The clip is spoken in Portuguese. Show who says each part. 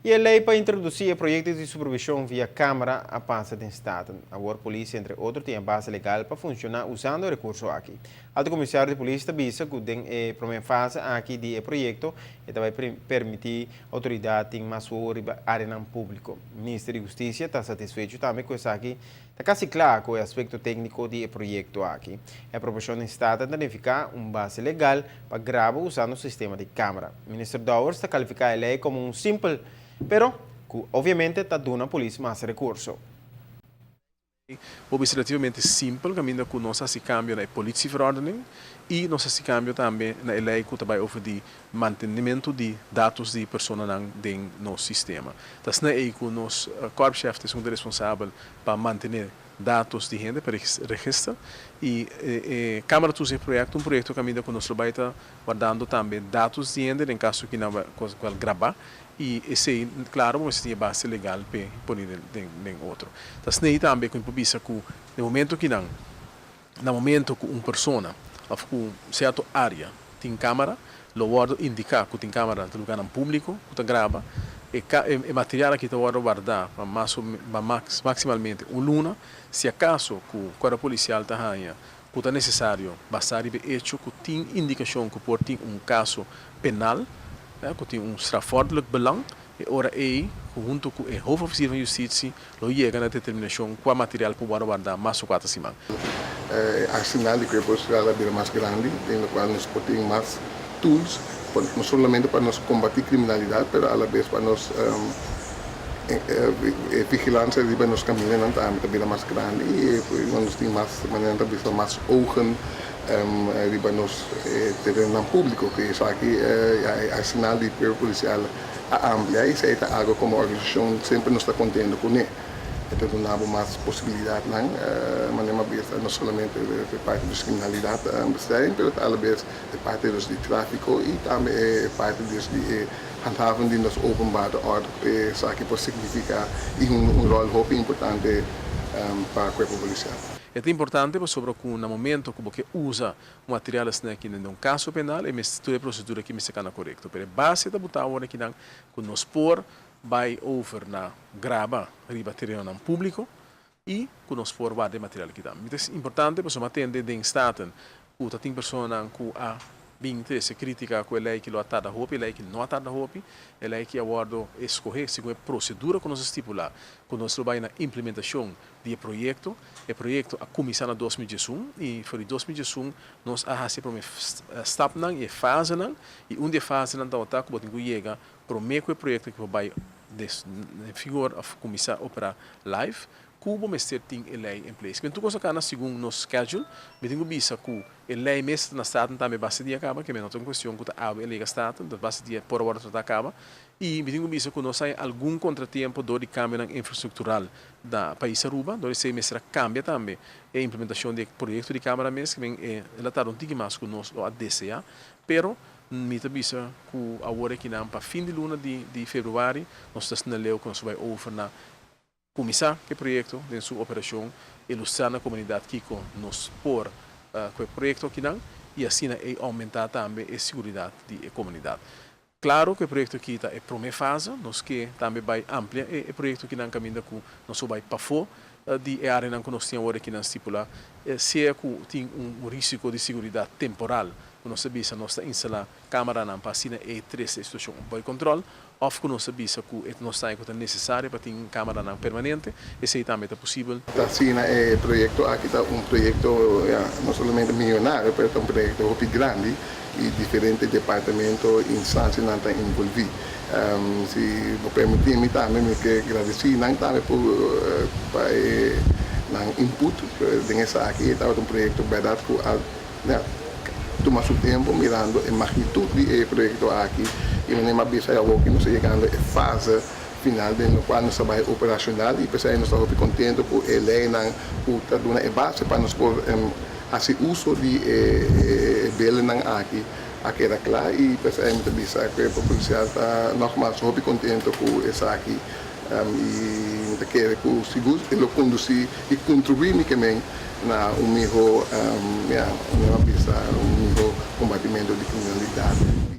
Speaker 1: E a lei para introduzir projetos de supervisão via Câmara avança em Estado. Agora a polícia, entre outros, tem a base legal para funcionar usando o recurso aqui. Alto Comissário de Polícia avisa que tem a primeira fase aqui do projeto e vai permitir a autoridade em mais área público. O Ministério da Justiça está satisfeito também com isso aqui. Está quase claro com o aspecto técnico do projeto aqui. A proposta do Estado é identificar uma base legal para gravar usando o sistema de Câmara. O Ministro Dowers está qualificando a lei como simples, pero obviamente está dando a polícia mais recursos.
Speaker 2: Objetivamente simples, caminho que nós se cambia na politieverordening e nós se cambia também na lei que também over de mantenimento de dados de pessoas no sistema. Então, não é que nós corpschef é responsável para manter dados de gente para registro e Câmara dos projeto, projeto caminho que nós vai estar guardando também dados de gente em caso que não vai gravar. E esse, claro, você tem base legal para pôr em outro. Então, nem também com improvisa que no momento que uma pessoa ou certa área tem câmera, o guarda indica que tem câmera no lugar público, que grava, e material que está guardar para maximalmente luna, se acaso que o policial está que é necessário bastar de hecho que tem indicação que pode ter caso penal, que tem strafordelijk belang, e ora junto com o hoofdofficier van justitie, chega na determinação qual material pode guardar mais ou 4 semanas.
Speaker 3: Arsenal de cuerpo social é mais grande, no qual nós podemos mais tools, não somente para nos combater criminalidade, mas a la vez para nos vigilância de nos caminhos também mais grande e nós temos mais ogen riba nos terreno público, que isso aqui é arsenal de policial ampla e isso é algo como organização sempre nos está contendo com ele. Então não há mais possibilidade, não somente de parte da criminalidade, mas também de parte do tráfico e também parte de handhaven de nos openbare orde, isso aqui pode significar rol muito importante para o corpo policial.
Speaker 2: É importante sobre que no momento que você usa material aqui num caso penal, é toda a procedura que me seca correto. Pero base da botar agora que nós por vai over na grava riba terreno público e que nós por vai de material que dá. É importante para você atender em staten que tem pessoas que a interesse crítica com a lei que lo atada roupa, a lei que não atada roupa, a lei que aguardo escorrer segundo a procedura que nós estipular, que nós vai na implementação do projeto, o projeto a começar em 2021 e foi em 2021 nós a fazer para step e fase e onde fase não está que botem que chega para o projeto que vai figura a começar a operar live. Cuba mestre tem a lei em place. Quando tu coisa na segundo no schedule, me tenho visto que a lei mestre na estado também base dia acaba, que me não tem questão que a lei estado, da base dia por hora está acaba, e me tenho visto que nós sai algum contratempo do de câmbio infraestrutural da país Aruba, do esse mestre cambia também a implementação do projeto de câmara mesmo, que vem ela está um tique mais que nós a DCA, pero me tenho visto que agora que não para fim de luna de fevereiro, nós estamos na lei que nós vai over na começar o projeto em sua operação, ilustrar a comunidade que nos por com o projeto aqui e assim aumentar também a segurança da comunidade. Claro que o projeto aqui está em primeira fase, nós que também vai ampliar o projeto que não caminha com nós vai para fora de área que nós temos agora aqui na estipula, se é que tem risco de segurança temporal, nós sabemos que nós instalar câmara na passina e três situações de controle, ou que nós sabemos que nós temos necessário para ter câmara permanente, esse também é possível.
Speaker 3: Assim, o projeto aqui está projeto não somente milionário, mas é projeto muito grande e diferentes departamentos e instâncias não estão envolvidos. Se me permitir, também me quero agradecer também por input nessa aqui, está um projeto verdade toma seu tempo mirando a magnitude do projeto aqui e nem mais bisa que nós chegando a fase final no qual nós vai operacional e pessoal nós estamos contentes por a lei por dar uma base para nós por fazer uso de bela aqui era claro e pessoal muito bisa que o policial está nogmaals muito contente com essa aqui e quer que o seguro ele conduzir e contribuir também na melhor combatimento de criminalidade.